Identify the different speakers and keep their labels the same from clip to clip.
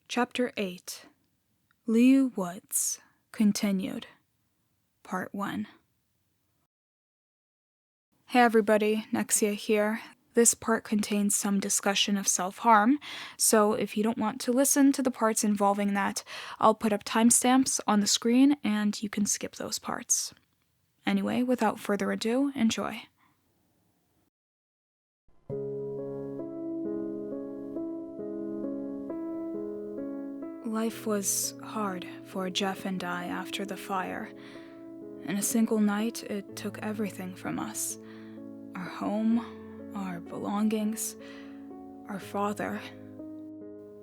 Speaker 1: Chapter 8 Myuu Woods Continued Part 1. Hey everybody, Nexia here. This part contains some discussion of self-harm, so if you don't want to listen to the parts involving that, I'll put up timestamps on the screen and you can skip those parts. Anyway, without further ado, enjoy. Life was hard for Jeff and I after the fire. In a single night, it took everything from us. Our home, our belongings, our father.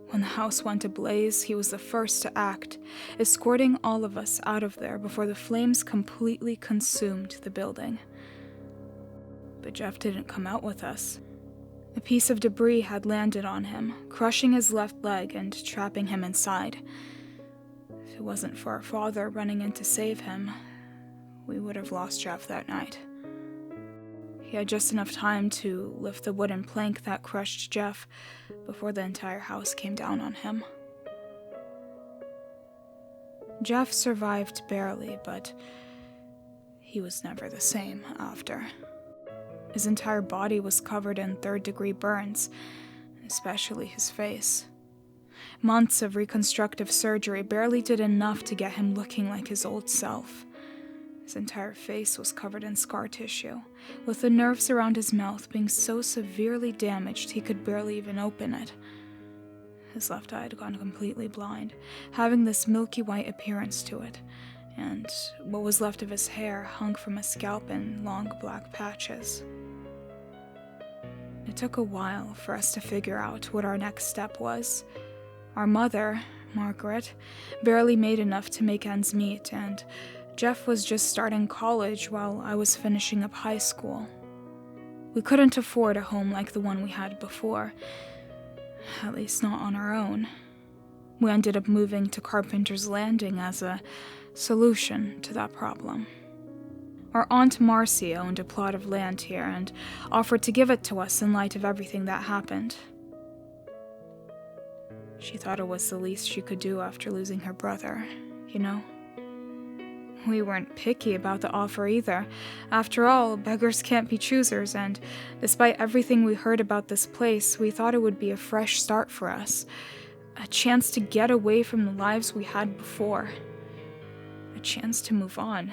Speaker 1: When the house went ablaze, he was the first to act, escorting all of us out of there before the flames completely consumed the building. But Jeff didn't come out with us. A piece of debris had landed on him, crushing his left leg and trapping him inside. If it wasn't for our father running in to save him, we would have lost Jeff that night. He had just enough time to lift the wooden plank that crushed Jeff before the entire house came down on him. Jeff survived barely, but he was never the same after. His entire body was covered in third-degree burns, especially his face. Months of reconstructive surgery barely did enough to get him looking like his old self. His entire face was covered in scar tissue, with the nerves around his mouth being so severely damaged he could barely even open it. His left eye had gone completely blind, having this milky white appearance to it, and what was left of his hair hung from his scalp in long black patches. It took a while for us to figure out what our next step was. Our mother, Margaret, barely made enough to make ends meet, and Jeff was just starting college while I was finishing up high school. We couldn't afford a home like the one we had before, at least not on our own. We ended up moving to Carpenter's Landing as a solution to that problem. Our Aunt Marcy owned a plot of land here and offered to give it to us in light of everything that happened. She thought it was the least she could do after losing her brother, you know? We weren't picky about the offer either. After all, beggars can't be choosers, and despite everything we heard about this place, we thought it would be a fresh start for us. A chance to get away from the lives we had before. A chance to move on.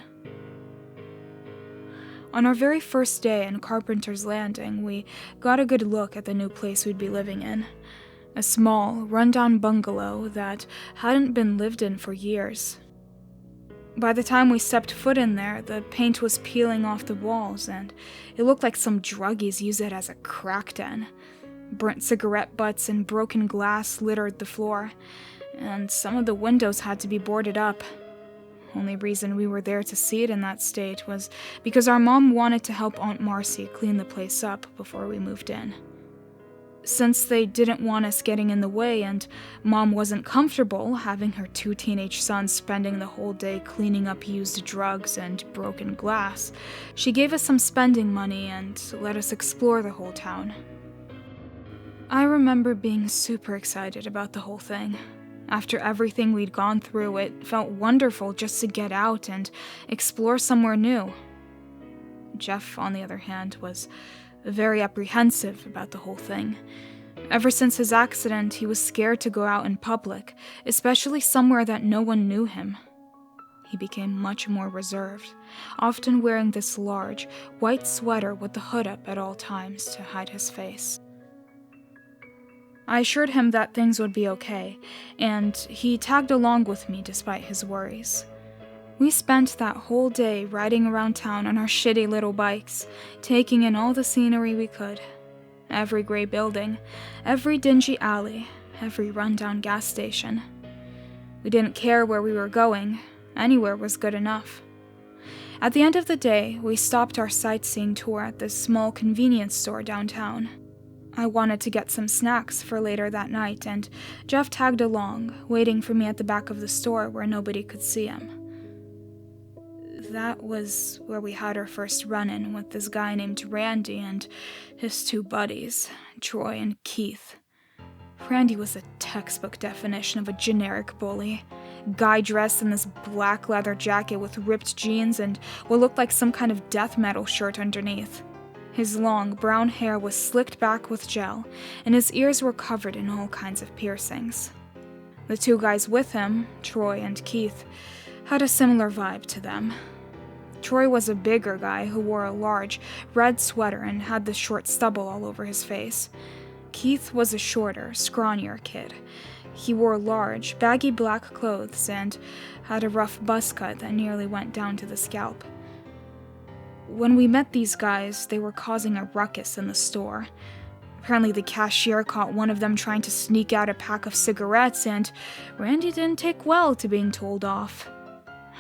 Speaker 1: On our very first day in Carpenter's Landing, we got a good look at the new place we'd be living in. A small, run-down bungalow that hadn't been lived in for years. By the time we stepped foot in there, the paint was peeling off the walls, and it looked like some druggies used it as a crack den. Burnt cigarette butts and broken glass littered the floor, and some of the windows had to be boarded up. Only reason we were there to see it in that state was because our mom wanted to help Aunt Marcy clean the place up before we moved in. Since they didn't want us getting in the way and Mom wasn't comfortable having her 2 teenage sons spending the whole day cleaning up used drugs and broken glass, she gave us some spending money and let us explore the whole town. I remember being super excited about the whole thing. After everything we'd gone through, it felt wonderful just to get out and explore somewhere new. Jeff, on the other hand, was very apprehensive about the whole thing. Ever since his accident, he was scared to go out in public, especially somewhere that no one knew him. He became much more reserved, often wearing this large, white sweater with the hood up at all times to hide his face. I assured him that things would be okay, and he tagged along with me despite his worries. We spent that whole day riding around town on our shitty little bikes, taking in all the scenery we could. Every gray building, every dingy alley, every rundown gas station. We didn't care where we were going, anywhere was good enough. At the end of the day, we stopped our sightseeing tour at this small convenience store downtown. I wanted to get some snacks for later that night, and Jeff tagged along, waiting for me at the back of the store where nobody could see him. That was where we had our first run-in with this guy named Randy and his 2 buddies, Troy and Keith. Randy was a textbook definition of a generic bully. Guy dressed in this black leather jacket with ripped jeans and what looked like some kind of death metal shirt underneath. His long, brown hair was slicked back with gel, and his ears were covered in all kinds of piercings. The two guys with him, Troy and Keith, had a similar vibe to them. Troy was a bigger guy who wore a large, red sweater and had the short stubble all over his face. Keith was a shorter, scrawnier kid. He wore large, baggy black clothes and had a rough buzz cut that nearly went down to the scalp. When we met these guys, they were causing a ruckus in the store. Apparently the cashier caught one of them trying to sneak out a pack of cigarettes, and Randy didn't take well to being told off.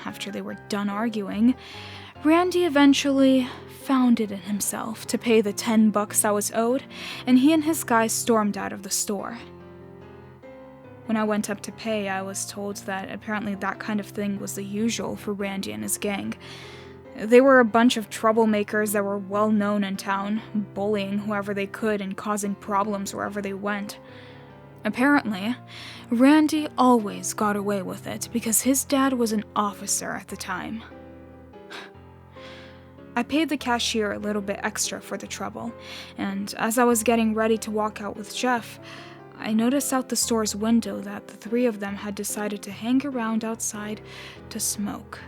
Speaker 1: After they were done arguing, Randy eventually found it in himself to pay the $10 that was owed, and he and his guys stormed out of the store. When I went up to pay, I was told that apparently that kind of thing was the usual for Randy and his gang. They were a bunch of troublemakers that were well known in town, bullying whoever they could and causing problems wherever they went. Apparently, Randy always got away with it because his dad was an officer at the time. I paid the cashier a little bit extra for the trouble, and as I was getting ready to walk out with Jeff, I noticed out the store's window that the three of them had decided to hang around outside to smoke.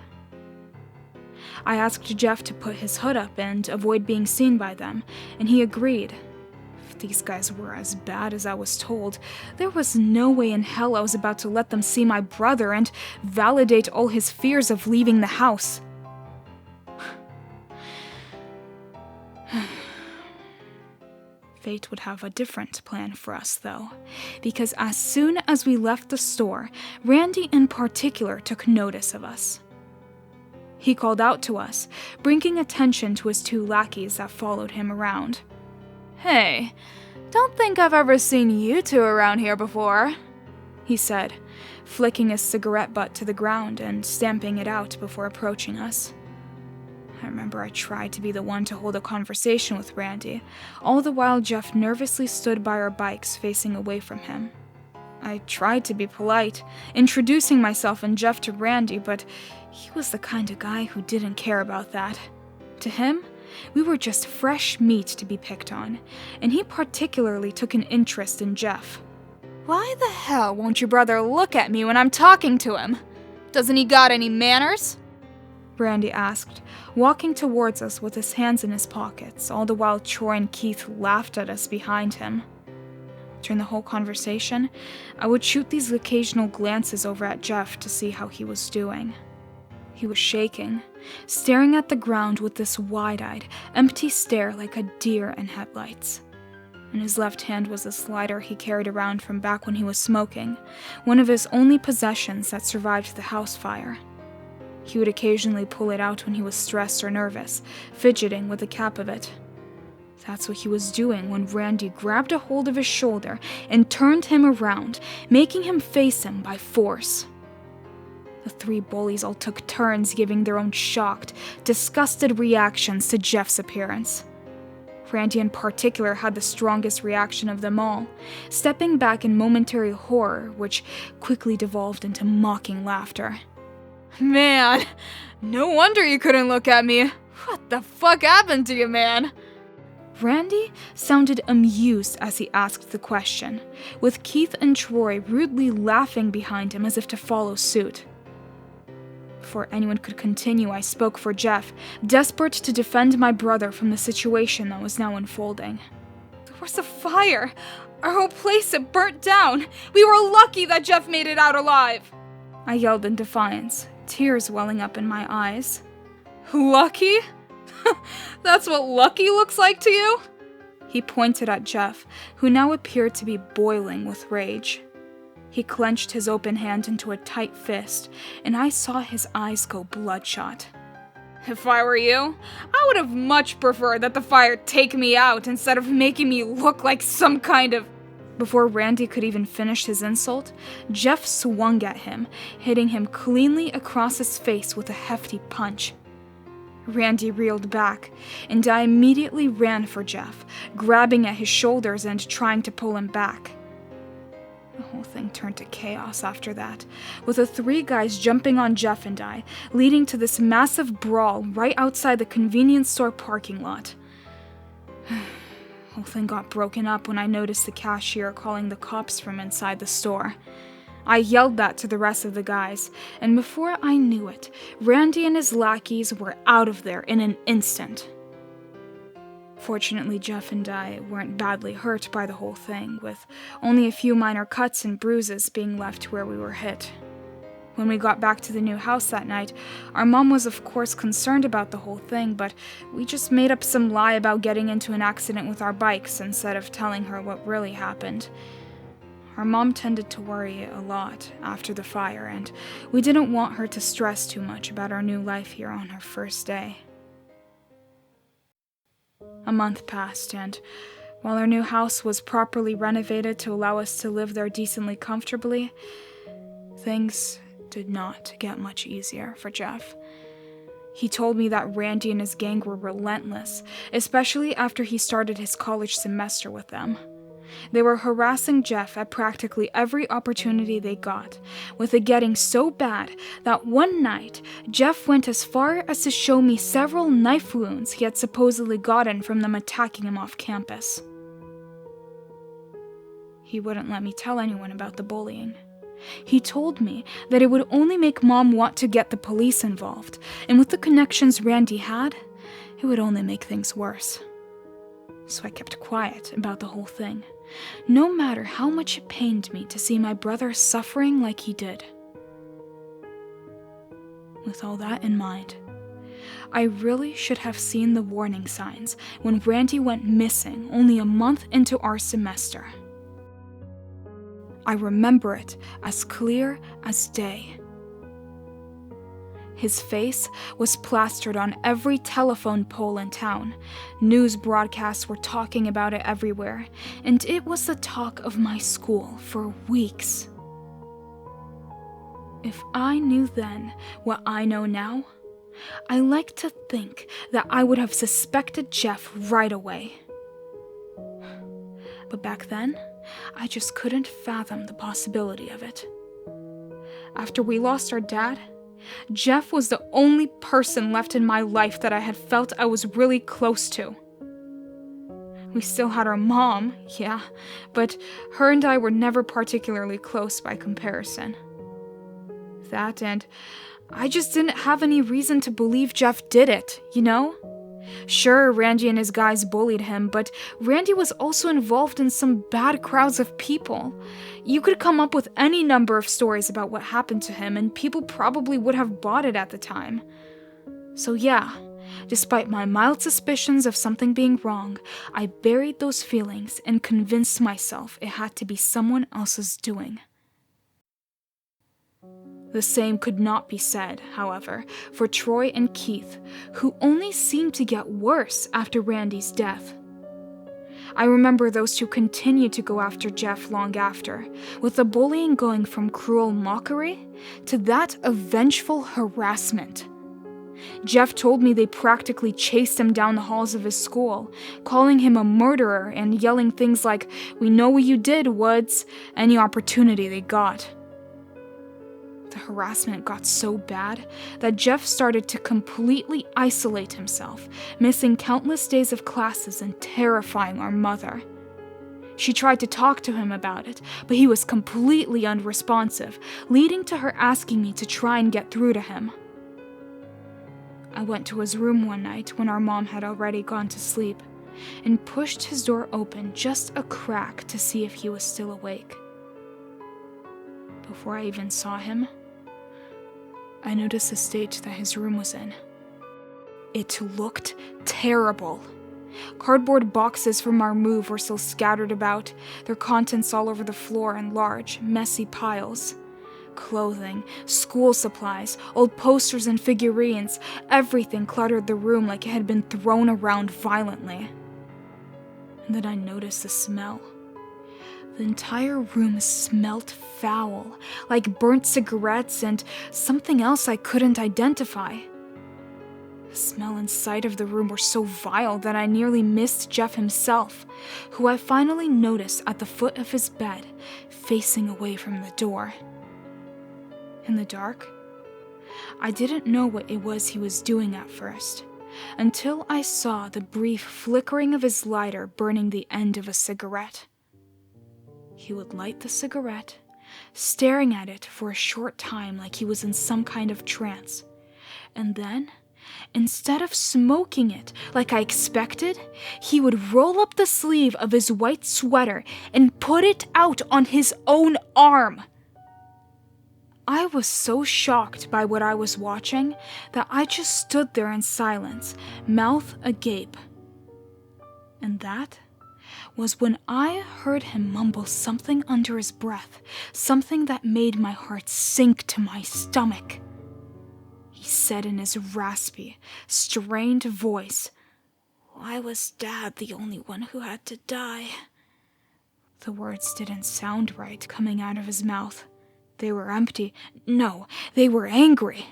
Speaker 1: I asked Jeff to put his hood up and avoid being seen by them, and he agreed. If these guys were as bad as I was told, there was no way in hell I was about to let them see my brother and validate all his fears of leaving the house. Fate would have a different plan for us, though, because as soon as we left the store, Randy in particular took notice of us. He called out to us, bringing attention to his two lackeys that followed him around. "Hey, don't think I've ever seen you two around here before," he said, flicking his cigarette butt to the ground and stamping it out before approaching us. I remember I tried to be the one to hold a conversation with Randy, all the while Jeff nervously stood by our bikes facing away from him. I tried to be polite, introducing myself and Jeff to Randy, but he was the kind of guy who didn't care about that. To him, we were just fresh meat to be picked on, and he particularly took an interest in Jeff. "Why the hell won't your brother look at me when I'm talking to him? Doesn't he got any manners?" Randy asked, walking towards us with his hands in his pockets, all the while Troy and Keith laughed at us behind him. During the whole conversation, I would shoot these occasional glances over at Jeff to see how he was doing. He was shaking, staring at the ground with this wide-eyed, empty stare like a deer in headlights. In his left hand was this lighter he carried around from back when he was smoking, one of his only possessions that survived the house fire. He would occasionally pull it out when he was stressed or nervous, fidgeting with the cap of it. That's what he was doing when Randy grabbed a hold of his shoulder and turned him around, making him face him by force. The three bullies all took turns giving their own shocked, disgusted reactions to Jeff's appearance. Randy in particular had the strongest reaction of them all, stepping back in momentary horror, which quickly devolved into mocking laughter. "Man, no wonder you couldn't look at me. What the fuck happened to you, man?" Randy sounded amused as he asked the question, with Keith and Troy rudely laughing behind him as if to follow suit. Before anyone could continue, I spoke for Jeff, desperate to defend my brother from the situation that was now unfolding. "There was a fire. Our whole place had burnt down. We were lucky that Jeff made it out alive," I yelled in defiance, tears welling up in my eyes. "Lucky? That's what lucky looks like to you?" He pointed at Jeff, who now appeared to be boiling with rage. He clenched his open hand into a tight fist, and I saw his eyes go bloodshot. "If I were you, I would have much preferred that the fire take me out instead of making me look like some kind of..." Before Randy could even finish his insult, Jeff swung at him, hitting him cleanly across his face with a hefty punch. Randy reeled back, and I immediately ran for Jeff, grabbing at his shoulders and trying to pull him back. The whole thing turned to chaos after that, with the three guys jumping on Jeff and I, leading to this massive brawl right outside the convenience store parking lot. The whole thing got broken up when I noticed the cashier calling the cops from inside the store. I yelled that to the rest of the guys, and before I knew it, Randy and his lackeys were out of there in an instant. Fortunately, Jeff and I weren't badly hurt by the whole thing, with only a few minor cuts and bruises being left where we were hit. When we got back to the new house that night, our mom was of course concerned about the whole thing, but we just made up some lie about getting into an accident with our bikes instead of telling her what really happened. Our mom tended to worry a lot after the fire, and we didn't want her to stress too much about our new life here on her first day. A month passed, and while our new house was properly renovated to allow us to live there decently comfortably, things did not get much easier for Jeff. He told me that Randy and his gang were relentless, especially after he started his college semester with them. They were harassing Jeff at practically every opportunity they got, with it getting so bad that one night, Jeff went as far as to show me several knife wounds he had supposedly gotten from them attacking him off campus. He wouldn't let me tell anyone about the bullying. He told me that it would only make Mom want to get the police involved, and with the connections Randy had, it would only make things worse. So I kept quiet about the whole thing, no matter how much it pained me to see my brother suffering like he did. With all that in mind, I really should have seen the warning signs when Randy went missing only a month into our semester. I remember it as clear as day. His face was plastered on every telephone pole in town. News broadcasts were talking about it everywhere, and it was the talk of my school for weeks. If I knew then what I know now, I like to think that I would have suspected Jeff right away. But back then, I just couldn't fathom the possibility of it. After we lost our dad, Jeff was the only person left in my life that I had felt I was really close to. We still had our mom, yeah, but her and I were never particularly close by comparison. That, and I just didn't have any reason to believe Jeff did it, you know? Sure, Randy and his guys bullied him, but Randy was also involved in some bad crowds of people. You could come up with any number of stories about what happened to him, and people probably would have bought it at the time. So yeah, despite my mild suspicions of something being wrong, I buried those feelings and convinced myself it had to be someone else's doing. The same could not be said, however, for Troy and Keith, who only seemed to get worse after Randy's death. I remember those two continued to go after Jeff long after, with the bullying going from cruel mockery to that of vengeful harassment. Jeff told me they practically chased him down the halls of his school, calling him a murderer and yelling things like, "We know what you did, Woods," any opportunity they got. The harassment got so bad that Jeff started to completely isolate himself, missing countless days of classes and terrifying our mother. She tried to talk to him about it, but he was completely unresponsive, leading to her asking me to try and get through to him. I went to his room one night when our mom had already gone to sleep, and pushed his door open just a crack to see if he was still awake. Before I even saw him, I noticed the state that his room was in. It looked terrible. Cardboard boxes from our move were still scattered about, their contents all over the floor in large, messy piles. Clothing, school supplies, old posters and figurines, everything cluttered the room like it had been thrown around violently. And then I noticed the smell. The entire room smelt foul, like burnt cigarettes and something else I couldn't identify. The smell and sight of the room were so vile that I nearly missed Jeff himself, who I finally noticed at the foot of his bed, facing away from the door. In the dark, I didn't know what it was he was doing at first, until I saw the brief flickering of his lighter burning the end of a cigarette. He would light the cigarette, staring at it for a short time like he was in some kind of trance, and then, instead of smoking it like I expected, he would roll up the sleeve of his white sweater and put it out on his own arm. I was so shocked by what I was watching that I just stood there in silence, mouth agape. And that was when I heard him mumble something under his breath, something that made my heart sink to my stomach. He said in his raspy, strained voice, "Why was Dad the only one who had to die?" The words didn't sound right coming out of his mouth. They were empty. No, they were angry.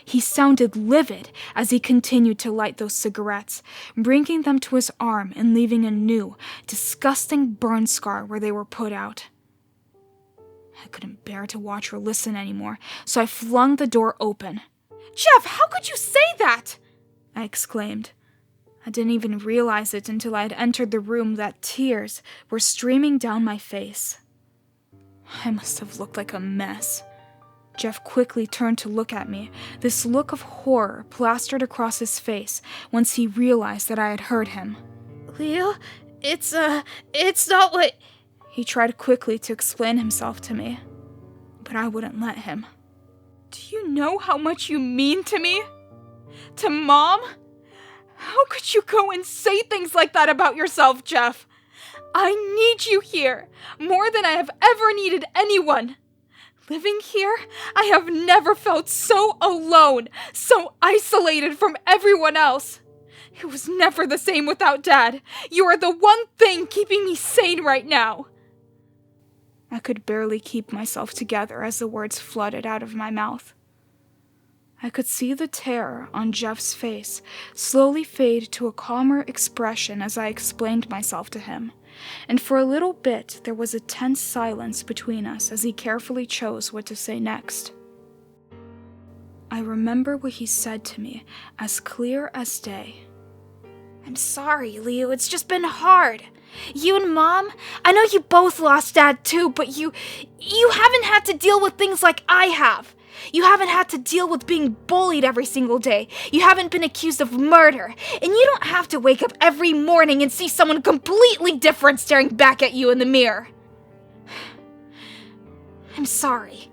Speaker 1: He sounded livid as he continued to light those cigarettes, bringing them to his arm and leaving a new, disgusting burn scar where they were put out. I couldn't bear to watch or listen anymore, so I flung the door open. "Jeff, how could you say that?" I exclaimed. I didn't even realize it until I had entered the room that tears were streaming down my face. I must have looked like a mess. Jeff quickly turned to look at me, this look of horror plastered across his face once he realized that I had heard him. "Leo, it's not what..." He tried quickly to explain himself to me, but I wouldn't let him. "Do you know how much you mean to me? To Mom? How could you go and say things like that about yourself, Jeff? I need you here, more than I have ever needed anyone. Living here, I have never felt so alone, so isolated from everyone else. It was never the same without Dad. You are the one thing keeping me sane right now." I could barely keep myself together as the words flooded out of my mouth. I could see the terror on Jeff's face slowly fade to a calmer expression as I explained myself to him, and for a little bit there was a tense silence between us as he carefully chose what to say next. I remember what he said to me as clear as day. "I'm sorry, Leo, it's just been hard. You and Mom, I know you both lost Dad too, but you haven't had to deal with things like I have. You haven't had to deal with being bullied every single day. You haven't been accused of murder. And you don't have to wake up every morning and see someone completely different staring back at you in the mirror. I'm sorry."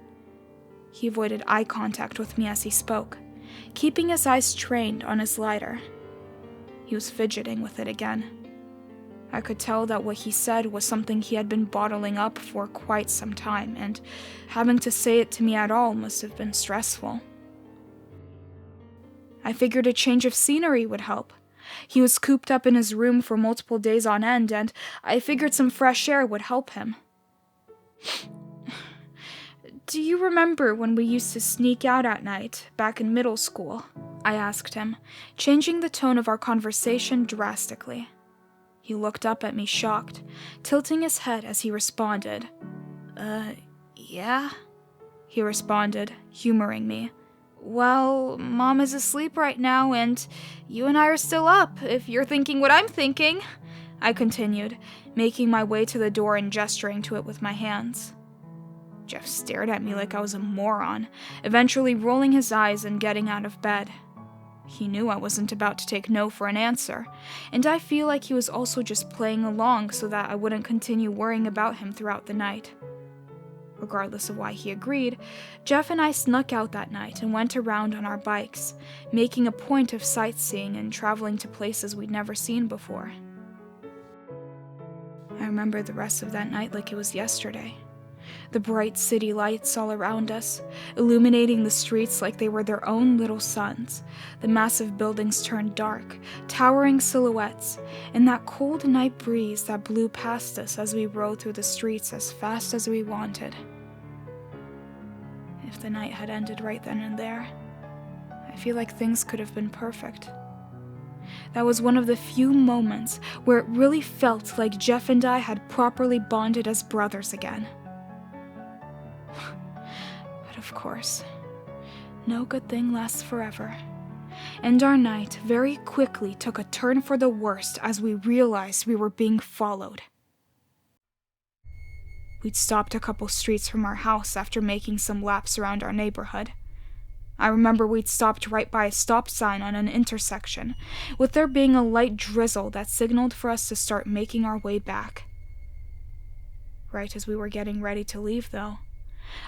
Speaker 1: He avoided eye contact with me as he spoke, keeping his eyes trained on his lighter. He was fidgeting with it again. I could tell that what he said was something he had been bottling up for quite some time, and having to say it to me at all must have been stressful. I figured a change of scenery would help. He was cooped up in his room for multiple days on end, and I figured some fresh air would help him. "Do you remember when we used to sneak out at night, back in middle school?" I asked him, changing the tone of our conversation drastically. He looked up at me shocked, tilting his head as he responded. Yeah," he responded, humoring me. "Well, Mom is asleep right now, and you and I are still up, if you're thinking what I'm thinking," I continued, making my way to the door and gesturing to it with my hands. Jeff stared at me like I was a moron, eventually rolling his eyes and getting out of bed. He knew I wasn't about to take no for an answer, and I feel like he was also just playing along so that I wouldn't continue worrying about him throughout the night. Regardless of why he agreed, Jeff and I snuck out that night and went around on our bikes, making a point of sightseeing and traveling to places we'd never seen before. I remember the rest of that night like it was yesterday. The bright city lights all around us, illuminating the streets like they were their own little suns, the massive buildings turned dark, towering silhouettes, and that cold night breeze that blew past us as we rode through the streets as fast as we wanted. If the night had ended right then and there, I I feel like things could have been perfect. That was one of the few moments where it really felt like Jeff and I had properly bonded as brothers again. But of course, no good thing lasts forever. And our night very quickly took a turn for the worst as we realized we were being followed. We'd stopped a couple streets from our house after making some laps around our neighborhood. I remember we'd stopped right by a stop sign on an intersection, with there being a light drizzle that signaled for us to start making our way back. Right as we were getting ready to leave, though,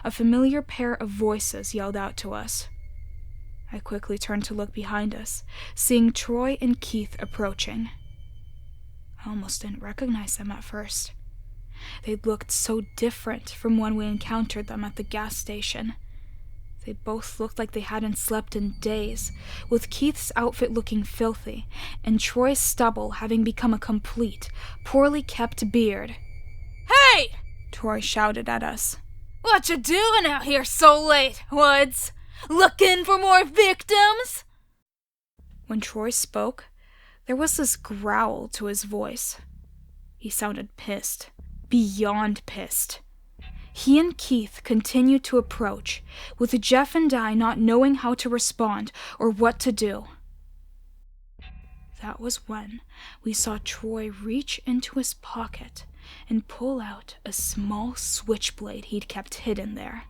Speaker 1: a familiar pair of voices yelled out to us. I quickly turned to look behind us, seeing Troy and Keith approaching. I almost didn't recognize them at first. They looked so different from when we encountered them at the gas station. They both looked like they hadn't slept in days, with Keith's outfit looking filthy, and Troy's stubble having become a complete, poorly kept beard.
Speaker 2: "Hey!"
Speaker 1: Troy shouted at us.
Speaker 2: "What you doing out here so late, Woods? Looking for more victims?"
Speaker 1: When Troy spoke, there was this growl to his voice. He sounded pissed, beyond pissed. He and Keith continued to approach, with Jeff and I not knowing how to respond or what to do. That was when we saw Troy reach into his pocket and pull out a small switchblade he'd kept hidden there.